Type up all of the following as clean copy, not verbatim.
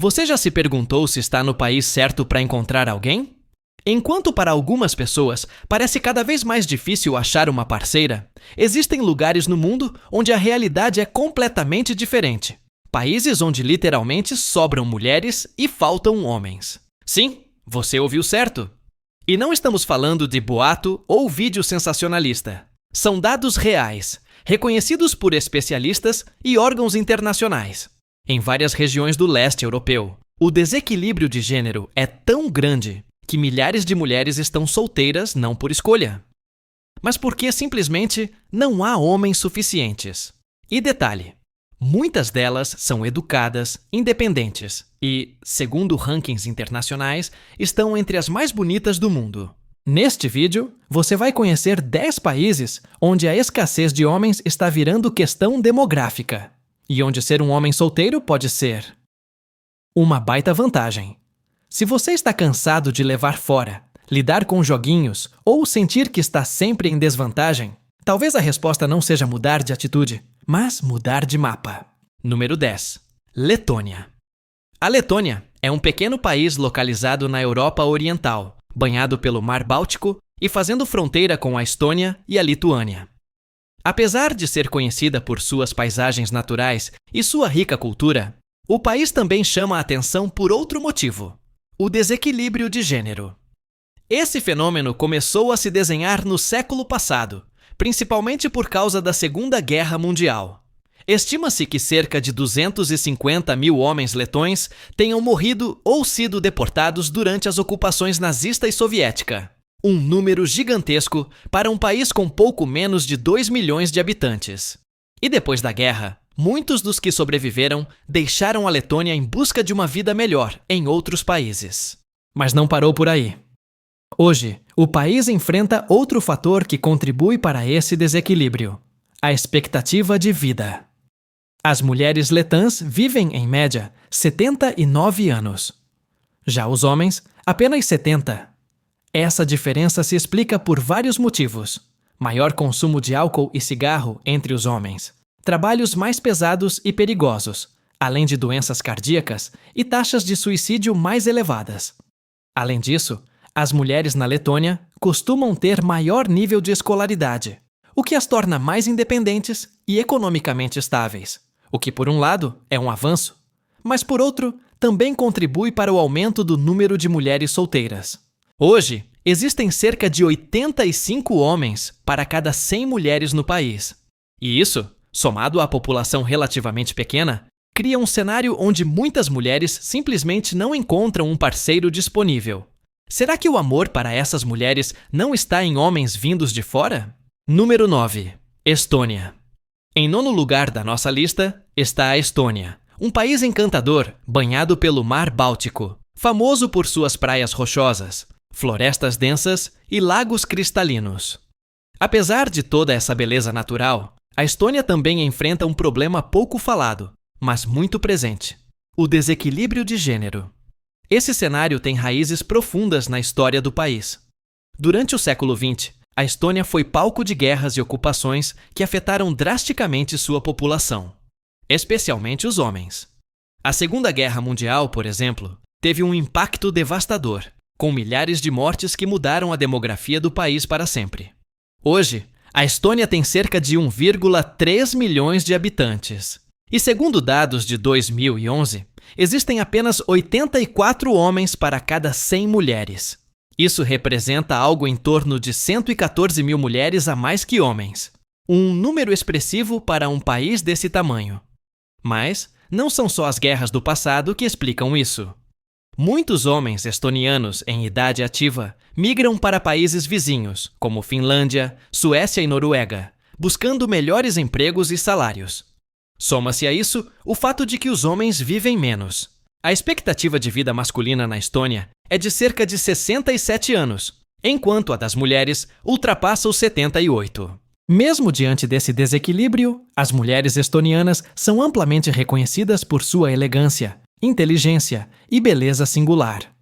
Você já se perguntou se está no país certo para encontrar alguém? Enquanto para algumas pessoas parece cada vez mais difícil achar uma parceira, existem lugares no mundo onde a realidade é completamente diferente. Países onde literalmente sobram mulheres e faltam homens. Sim, você ouviu certo. E não estamos falando de boato ou vídeo sensacionalista. São dados reais, reconhecidos por especialistas e órgãos internacionais. Em várias regiões do leste europeu, o desequilíbrio de gênero é tão grande que milhares de mulheres estão solteiras não por escolha, mas porque simplesmente não há homens suficientes. E detalhe, muitas delas são educadas, independentes e, segundo rankings internacionais, estão entre as mais bonitas do mundo. Neste vídeo, você vai conhecer 10 países onde a escassez de homens está virando questão demográfica e onde ser um homem solteiro pode ser uma baita vantagem. Se você está cansado de levar fora, lidar com joguinhos ou sentir que está sempre em desvantagem, talvez a resposta não seja mudar de atitude, mas mudar de mapa. Número 10. Letônia. A Letônia é um pequeno país localizado na Europa Oriental, banhado pelo Mar Báltico e fazendo fronteira com a Estônia e a Lituânia. Apesar de ser conhecida por suas paisagens naturais e sua rica cultura, o país também chama a atenção por outro motivo: o desequilíbrio de gênero. Esse fenômeno começou a se desenhar no século passado, principalmente por causa da Segunda Guerra Mundial. Estima-se que cerca de 250 mil homens letões tenham morrido ou sido deportados durante as ocupações nazista e soviética. Um número gigantesco para um país com pouco menos de 2 milhões de habitantes. E depois da guerra, muitos dos que sobreviveram deixaram a Letônia em busca de uma vida melhor em outros países. Mas não parou por aí. Hoje, o país enfrenta outro fator que contribui para esse desequilíbrio: a expectativa de vida. As mulheres letãs vivem, em média, 79 anos. Já os homens, apenas 70. Essa diferença se explica por vários motivos: maior consumo de álcool e cigarro entre os homens, trabalhos mais pesados e perigosos, além de doenças cardíacas e taxas de suicídio mais elevadas. Além disso, as mulheres na Letônia costumam ter maior nível de escolaridade, o que as torna mais independentes e economicamente estáveis, o que por um lado é um avanço, mas por outro também contribui para o aumento do número de mulheres solteiras. Hoje, existem cerca de 85 homens para cada 100 mulheres no país. E isso, somado à população relativamente pequena, cria um cenário onde muitas mulheres simplesmente não encontram um parceiro disponível. Será que o amor para essas mulheres não está em homens vindos de fora? Número 9. Estônia. Em nono lugar da nossa lista está a Estônia, um país encantador banhado pelo Mar Báltico, famoso por suas praias rochosas, florestas densas e lagos cristalinos. Apesar de toda essa beleza natural, a Estônia também enfrenta um problema pouco falado, mas muito presente: o desequilíbrio de gênero. Esse cenário tem raízes profundas na história do país. Durante o século XX, a Estônia foi palco de guerras e ocupações que afetaram drasticamente sua população, especialmente os homens. A Segunda Guerra Mundial, por exemplo, teve um impacto devastador, com milhares de mortes que mudaram a demografia do país para sempre. Hoje, a Estônia tem cerca de 1,3 milhões de habitantes. E segundo dados de 2011, existem apenas 84 homens para cada 100 mulheres. Isso representa algo em torno de 114 mil mulheres a mais que homens. Um número expressivo para um país desse tamanho. Mas não são só as guerras do passado que explicam isso. Muitos homens estonianos em idade ativa migram para países vizinhos, como Finlândia, Suécia e Noruega, buscando melhores empregos e salários. Soma-se a isso o fato de que os homens vivem menos. A expectativa de vida masculina na Estônia é de cerca de 67 anos, enquanto a das mulheres ultrapassa os 78. Mesmo diante desse desequilíbrio, as mulheres estonianas são amplamente reconhecidas por sua elegância, inteligência e beleza singular.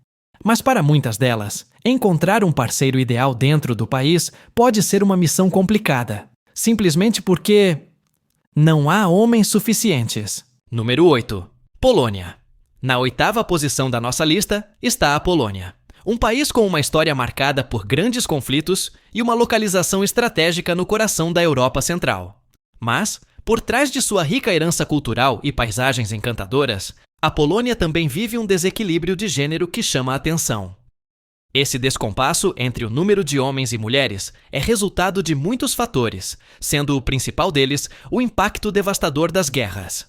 Mas para muitas delas, encontrar um parceiro ideal dentro do país pode ser uma missão complicada, simplesmente porque não há homens suficientes. Número 8. Polônia. Na 8ª posição da nossa lista está a Polônia, um país com uma história marcada por grandes conflitos e uma localização estratégica no coração da Europa Central. Mas, por trás de sua rica herança cultural e paisagens encantadoras, a Polônia também vive um desequilíbrio de gênero que chama a atenção. Esse descompasso entre o número de homens e mulheres é resultado de muitos fatores, sendo o principal deles o impacto devastador das guerras.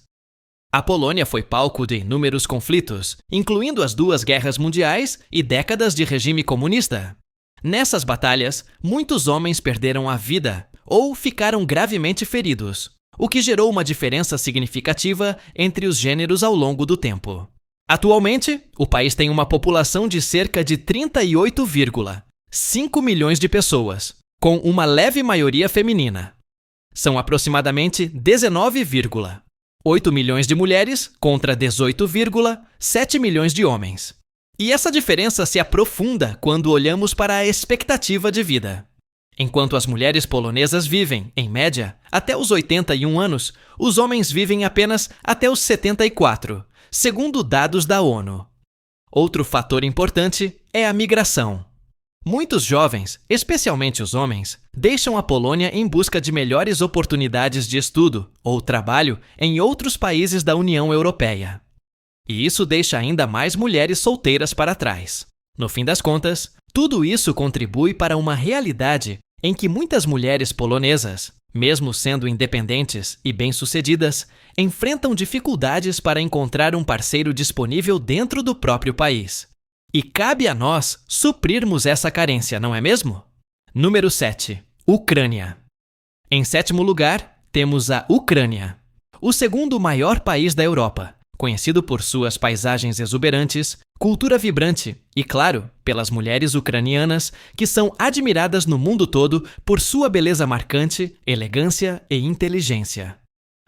A Polônia foi palco de inúmeros conflitos, incluindo as 2 guerras mundiais e décadas de regime comunista. Nessas batalhas, muitos homens perderam a vida ou ficaram gravemente feridos, o que gerou uma diferença significativa entre os gêneros ao longo do tempo. Atualmente, o país tem uma população de cerca de 38,5 milhões de pessoas, com uma leve maioria feminina. São aproximadamente 19,8 milhões de mulheres contra 18,7 milhões de homens. E essa diferença se aprofunda quando olhamos para a expectativa de vida. Enquanto as mulheres polonesas vivem, em média, até os 81 anos, os homens vivem apenas até os 74, segundo dados da ONU. Outro fator importante é a migração. Muitos jovens, especialmente os homens, deixam a Polônia em busca de melhores oportunidades de estudo ou trabalho em outros países da União Europeia. E isso deixa ainda mais mulheres solteiras para trás. No fim das contas, tudo isso contribui para uma realidade em que muitas mulheres polonesas, mesmo sendo independentes e bem-sucedidas, enfrentam dificuldades para encontrar um parceiro disponível dentro do próprio país. E cabe a nós suprirmos essa carência, não é mesmo? Número 7. Ucrânia. Em 7º lugar, temos a Ucrânia, o segundo maior país da Europa, conhecido por suas paisagens exuberantes, cultura vibrante e, claro, pelas mulheres ucranianas que são admiradas no mundo todo por sua beleza marcante, elegância e inteligência.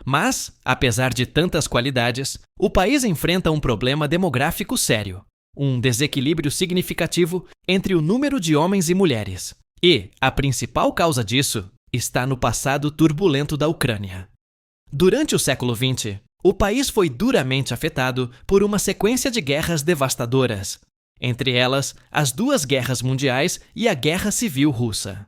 Mas, apesar de tantas qualidades, o país enfrenta um problema demográfico sério, um desequilíbrio significativo entre o número de homens e mulheres. E a principal causa disso está no passado turbulento da Ucrânia. Durante o século XX, o país foi duramente afetado por uma sequência de guerras devastadoras, entre elas as 2 guerras mundiais e a Guerra Civil Russa.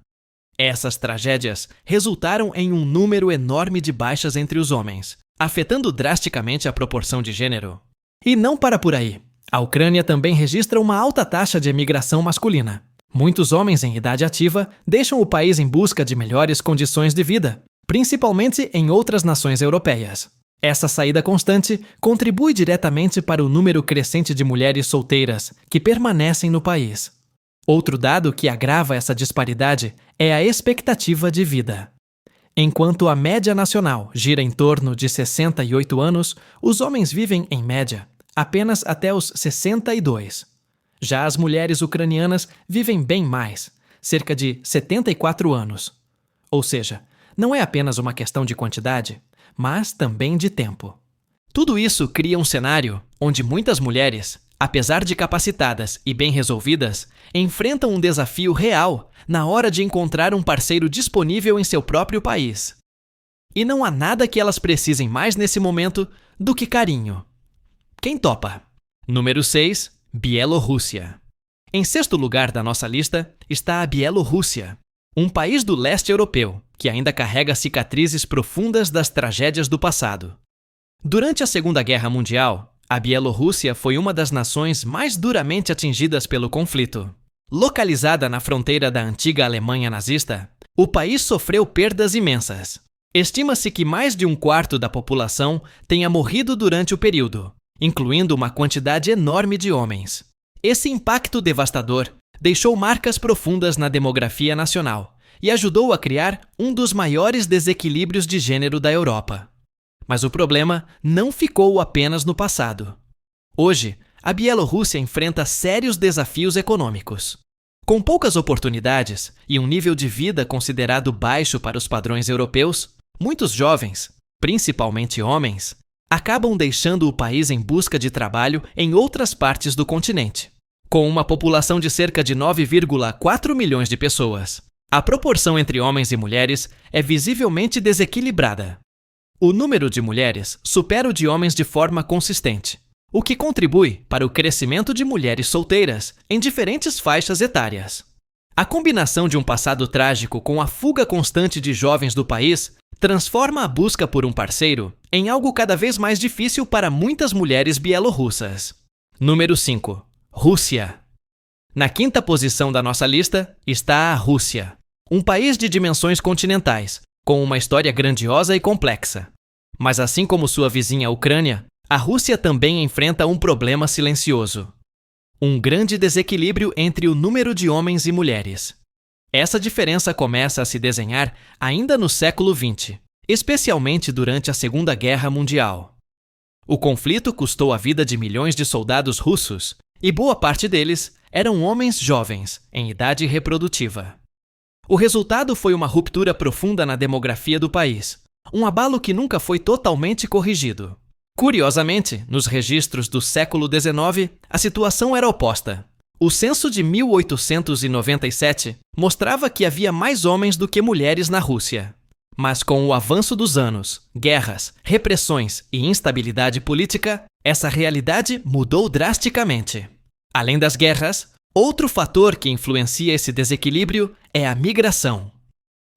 Essas tragédias resultaram em um número enorme de baixas entre os homens, afetando drasticamente a proporção de gênero. E não para por aí. A Ucrânia também registra uma alta taxa de emigração masculina. Muitos homens em idade ativa deixam o país em busca de melhores condições de vida, principalmente em outras nações europeias. Essa saída constante contribui diretamente para o número crescente de mulheres solteiras que permanecem no país. Outro dado que agrava essa disparidade é a expectativa de vida. Enquanto a média nacional gira em torno de 68 anos, os homens vivem, em média, apenas até os 62. Já as mulheres ucranianas vivem bem mais, cerca de 74 anos. Ou seja, não é apenas uma questão de quantidade, mas também de tempo. Tudo isso cria um cenário onde muitas mulheres, apesar de capacitadas e bem resolvidas, enfrentam um desafio real na hora de encontrar um parceiro disponível em seu próprio país. E não há nada que elas precisem mais nesse momento do que carinho. Quem topa? Número 6. Bielorrússia. Em 6º lugar da nossa lista está a Bielorrússia, um país do leste europeu que ainda carrega cicatrizes profundas das tragédias do passado. Durante a Segunda Guerra Mundial, a Bielorrússia foi uma das nações mais duramente atingidas pelo conflito. Localizada na fronteira da antiga Alemanha nazista, o país sofreu perdas imensas. Estima-se que mais de 1/4 da população tenha morrido durante o período, incluindo uma quantidade enorme de homens. Esse impacto devastador deixou marcas profundas na demografia nacional e ajudou a criar um dos maiores desequilíbrios de gênero da Europa. Mas o problema não ficou apenas no passado. Hoje, a Bielorrússia enfrenta sérios desafios econômicos. Com poucas oportunidades e um nível de vida considerado baixo para os padrões europeus, muitos jovens, principalmente homens, acabam deixando o país em busca de trabalho em outras partes do continente. Com uma população de cerca de 9,4 milhões de pessoas, a proporção entre homens e mulheres é visivelmente desequilibrada. O número de mulheres supera o de homens de forma consistente, o que contribui para o crescimento de mulheres solteiras em diferentes faixas etárias. A combinação de um passado trágico com a fuga constante de jovens do país transforma a busca por um parceiro em algo cada vez mais difícil para muitas mulheres bielorrussas. Número 5. Rússia. Na quinta posição da nossa lista está a Rússia, um país de dimensões continentais, com uma história grandiosa e complexa. Mas assim como sua vizinha Ucrânia, a Rússia também enfrenta um problema silencioso: um grande desequilíbrio entre o número de homens e mulheres. Essa diferença começa a se desenhar ainda no século XX, especialmente durante a Segunda Guerra Mundial. O conflito custou a vida de milhões de soldados russos, e boa parte deles eram homens jovens, em idade reprodutiva. O resultado foi uma ruptura profunda na demografia do país, um abalo que nunca foi totalmente corrigido. Curiosamente, nos registros do século XIX, a situação era oposta. O censo de 1897 mostrava que havia mais homens do que mulheres na Rússia. Mas com o avanço dos anos, guerras, repressões e instabilidade política, essa realidade mudou drasticamente. Além das guerras, outro fator que influencia esse desequilíbrio é a migração.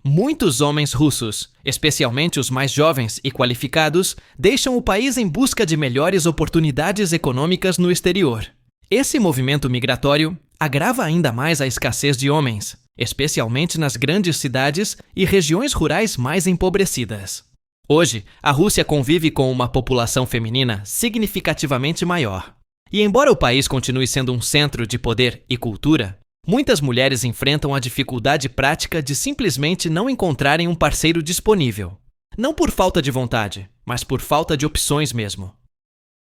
Muitos homens russos, especialmente os mais jovens e qualificados, deixam o país em busca de melhores oportunidades econômicas no exterior. Esse movimento migratório agrava ainda mais a escassez de homens, especialmente nas grandes cidades e regiões rurais mais empobrecidas. Hoje, a Rússia convive com uma população feminina significativamente maior. E embora o país continue sendo um centro de poder e cultura, muitas mulheres enfrentam a dificuldade prática de simplesmente não encontrarem um parceiro disponível. Não por falta de vontade, mas por falta de opções mesmo.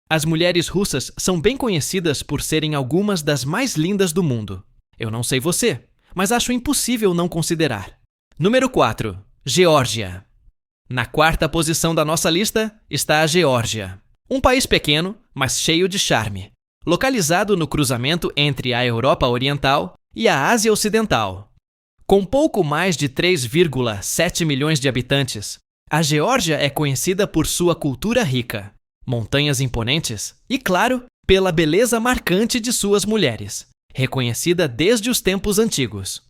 As mulheres russas são bem conhecidas por serem algumas das mais lindas do mundo. Eu não sei você, mas acho impossível não considerar. Número 4. Geórgia. Na quarta posição da nossa lista está a Geórgia. Um país pequeno, mas cheio de charme. Localizado no cruzamento entre a Europa Oriental e a Ásia Ocidental. Com pouco mais de 3,7 milhões de habitantes, a Geórgia é conhecida por sua cultura rica, montanhas imponentes e, claro, pela beleza marcante de suas mulheres, reconhecida desde os tempos antigos.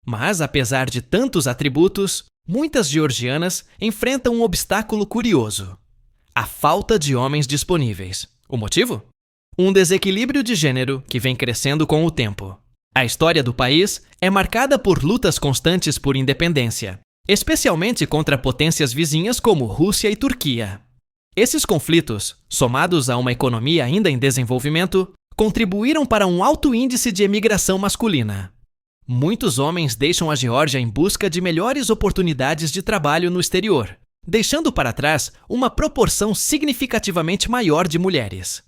Mas, apesar de tantos atributos, muitas georgianas enfrentam um obstáculo curioso: a falta de homens disponíveis. O motivo? Um desequilíbrio de gênero que vem crescendo com o tempo. A história do país é marcada por lutas constantes por independência, especialmente contra potências vizinhas como Rússia e Turquia. Esses conflitos, somados a uma economia ainda em desenvolvimento, contribuíram para um alto índice de emigração masculina. Muitos homens deixam a Geórgia em busca de melhores oportunidades de trabalho no exterior, deixando para trás uma proporção significativamente maior de mulheres.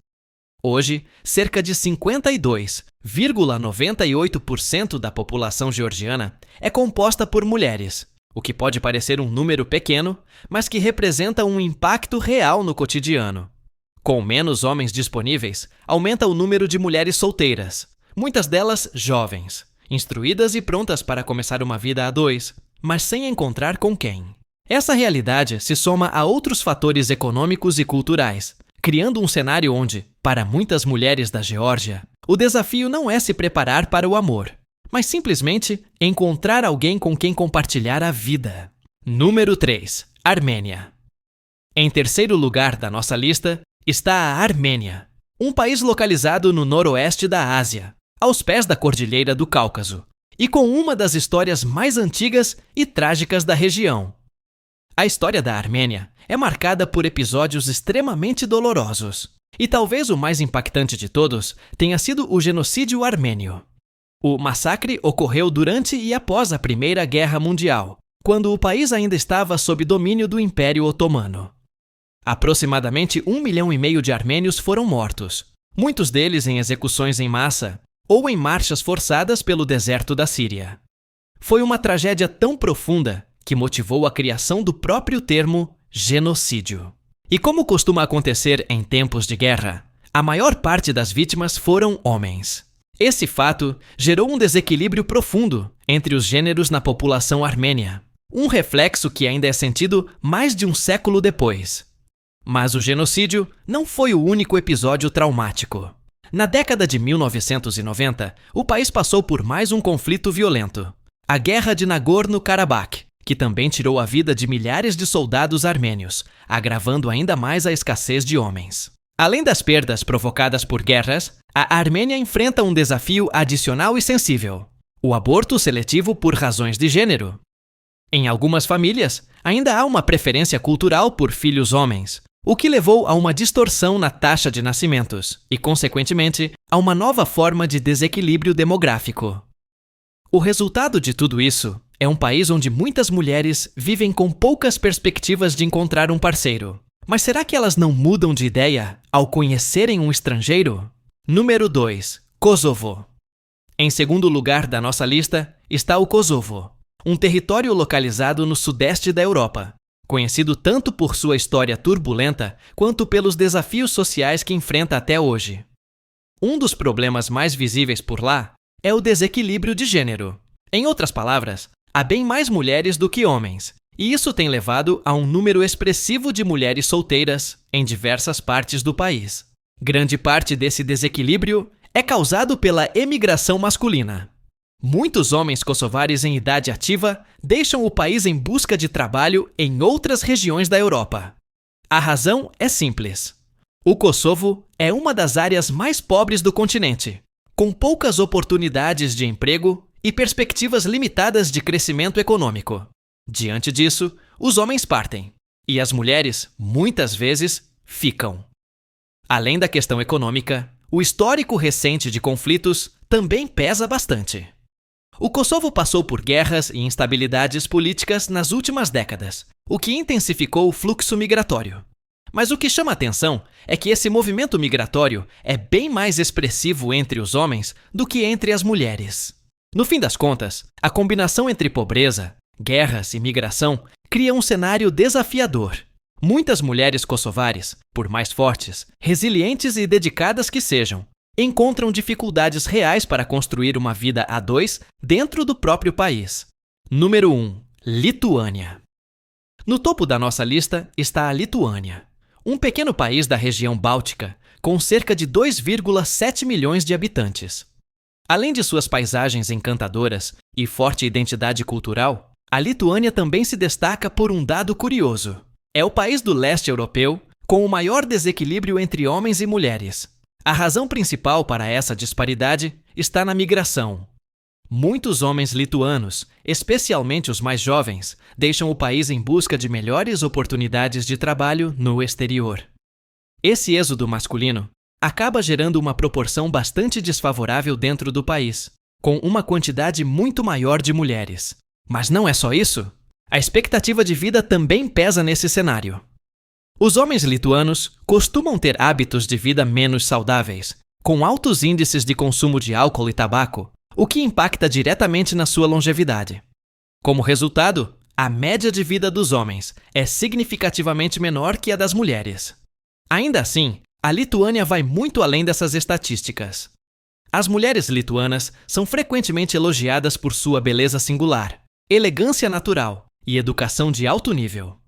Hoje, cerca de 52,98% da população georgiana é composta por mulheres, o que pode parecer um número pequeno, mas que representa um impacto real no cotidiano. Com menos homens disponíveis, aumenta o número de mulheres solteiras, muitas delas jovens, instruídas e prontas para começar uma vida a dois, mas sem encontrar com quem. Essa realidade se soma a outros fatores econômicos e culturais, criando um cenário onde, para muitas mulheres da Geórgia, o desafio não é se preparar para o amor, mas simplesmente encontrar alguém com quem compartilhar a vida. Número 3. Armênia. Em terceiro lugar da nossa lista está a Armênia, um país localizado no noroeste da Ásia, aos pés da Cordilheira do Cáucaso, e com uma das histórias mais antigas e trágicas da região. A história da Armênia é marcada por episódios extremamente dolorosos, e talvez o mais impactante de todos tenha sido o genocídio armênio. O massacre ocorreu durante e após a Primeira Guerra Mundial, quando o país ainda estava sob domínio do Império Otomano. Aproximadamente 1,5 milhão de armênios foram mortos, muitos deles em execuções em massa ou em marchas forçadas pelo deserto da Síria. Foi uma tragédia tão profunda que motivou a criação do próprio termo genocídio. E como costuma acontecer em tempos de guerra, a maior parte das vítimas foram homens. Esse fato gerou um desequilíbrio profundo entre os gêneros na população armênia, um reflexo que ainda é sentido mais de um século depois. Mas o genocídio não foi o único episódio traumático. Na década de 1990, o país passou por mais um conflito violento: a Guerra de Nagorno-Karabakh, que também tirou a vida de milhares de soldados armênios, agravando ainda mais a escassez de homens. Além das perdas provocadas por guerras, a Armênia enfrenta um desafio adicional e sensível: o aborto seletivo por razões de gênero. Em algumas famílias, ainda há uma preferência cultural por filhos homens, o que levou a uma distorção na taxa de nascimentos e, consequentemente, a uma nova forma de desequilíbrio demográfico. O resultado de tudo isso é um país onde muitas mulheres vivem com poucas perspectivas de encontrar um parceiro. Mas será que elas não mudam de ideia ao conhecerem um estrangeiro? Número 2. Kosovo. Em segundo lugar da nossa lista está o Kosovo, um território localizado no sudeste da Europa, conhecido tanto por sua história turbulenta quanto pelos desafios sociais que enfrenta até hoje. Um dos problemas mais visíveis por lá é o desequilíbrio de gênero. Em outras palavras, há bem mais mulheres do que homens, e isso tem levado a um número expressivo de mulheres solteiras em diversas partes do país. Grande parte desse desequilíbrio é causado pela emigração masculina. Muitos homens kosovares em idade ativa deixam o país em busca de trabalho em outras regiões da Europa. A razão é simples: o Kosovo é uma das áreas mais pobres do continente, com poucas oportunidades de emprego e perspectivas limitadas de crescimento econômico. Diante disso, os homens partem, e as mulheres, muitas vezes, ficam. Além da questão econômica, o histórico recente de conflitos também pesa bastante. O Kosovo passou por guerras e instabilidades políticas nas últimas décadas, o que intensificou o fluxo migratório. Mas o que chama a atenção é que esse movimento migratório é bem mais expressivo entre os homens do que entre as mulheres. No fim das contas, a combinação entre pobreza, guerras e migração cria um cenário desafiador. Muitas mulheres kosovares, por mais fortes, resilientes e dedicadas que sejam, encontram dificuldades reais para construir uma vida a dois dentro do próprio país. Número 1. Lituânia. No topo da nossa lista está a Lituânia, um pequeno país da região báltica com cerca de 2,7 milhões de habitantes. Além de suas paisagens encantadoras e forte identidade cultural, a Lituânia também se destaca por um dado curioso. É o país do leste europeu com o maior desequilíbrio entre homens e mulheres. A razão principal para essa disparidade está na migração. Muitos homens lituanos, especialmente os mais jovens, deixam o país em busca de melhores oportunidades de trabalho no exterior. Esse êxodo masculino acaba gerando uma proporção bastante desfavorável dentro do país, com uma quantidade muito maior de mulheres. Mas não é só isso. A expectativa de vida também pesa nesse cenário. Os homens lituanos costumam ter hábitos de vida menos saudáveis, com altos índices de consumo de álcool e tabaco, o que impacta diretamente na sua longevidade. Como resultado, a média de vida dos homens é significativamente menor que a das mulheres. Ainda assim, a Lituânia vai muito além dessas estatísticas. As mulheres lituanas são frequentemente elogiadas por sua beleza singular, elegância natural e educação de alto nível.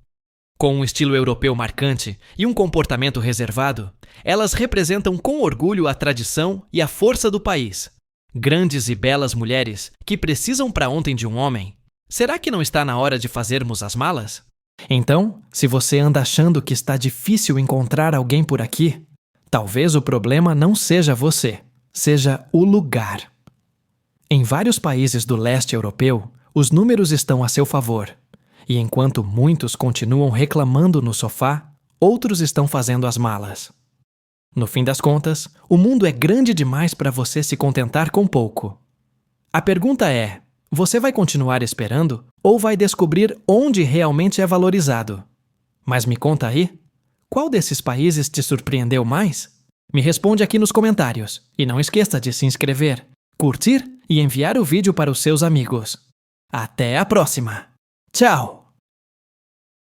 Com um estilo europeu marcante e um comportamento reservado, elas representam com orgulho a tradição e a força do país. Grandes e belas mulheres que precisam para ontem de um homem. Será que não está na hora de fazermos as malas? Então, se você anda achando que está difícil encontrar alguém por aqui, talvez o problema não seja você, seja o lugar. Em vários países do leste europeu, os números estão a seu favor. E enquanto muitos continuam reclamando no sofá, outros estão fazendo as malas. No fim das contas, o mundo é grande demais para você se contentar com pouco. A pergunta é: você vai continuar esperando ou vai descobrir onde realmente é valorizado? Mas me conta aí, qual desses países te surpreendeu mais? Me responde aqui nos comentários e não esqueça de se inscrever, curtir e enviar o vídeo para os seus amigos. Até a próxima! Tchau!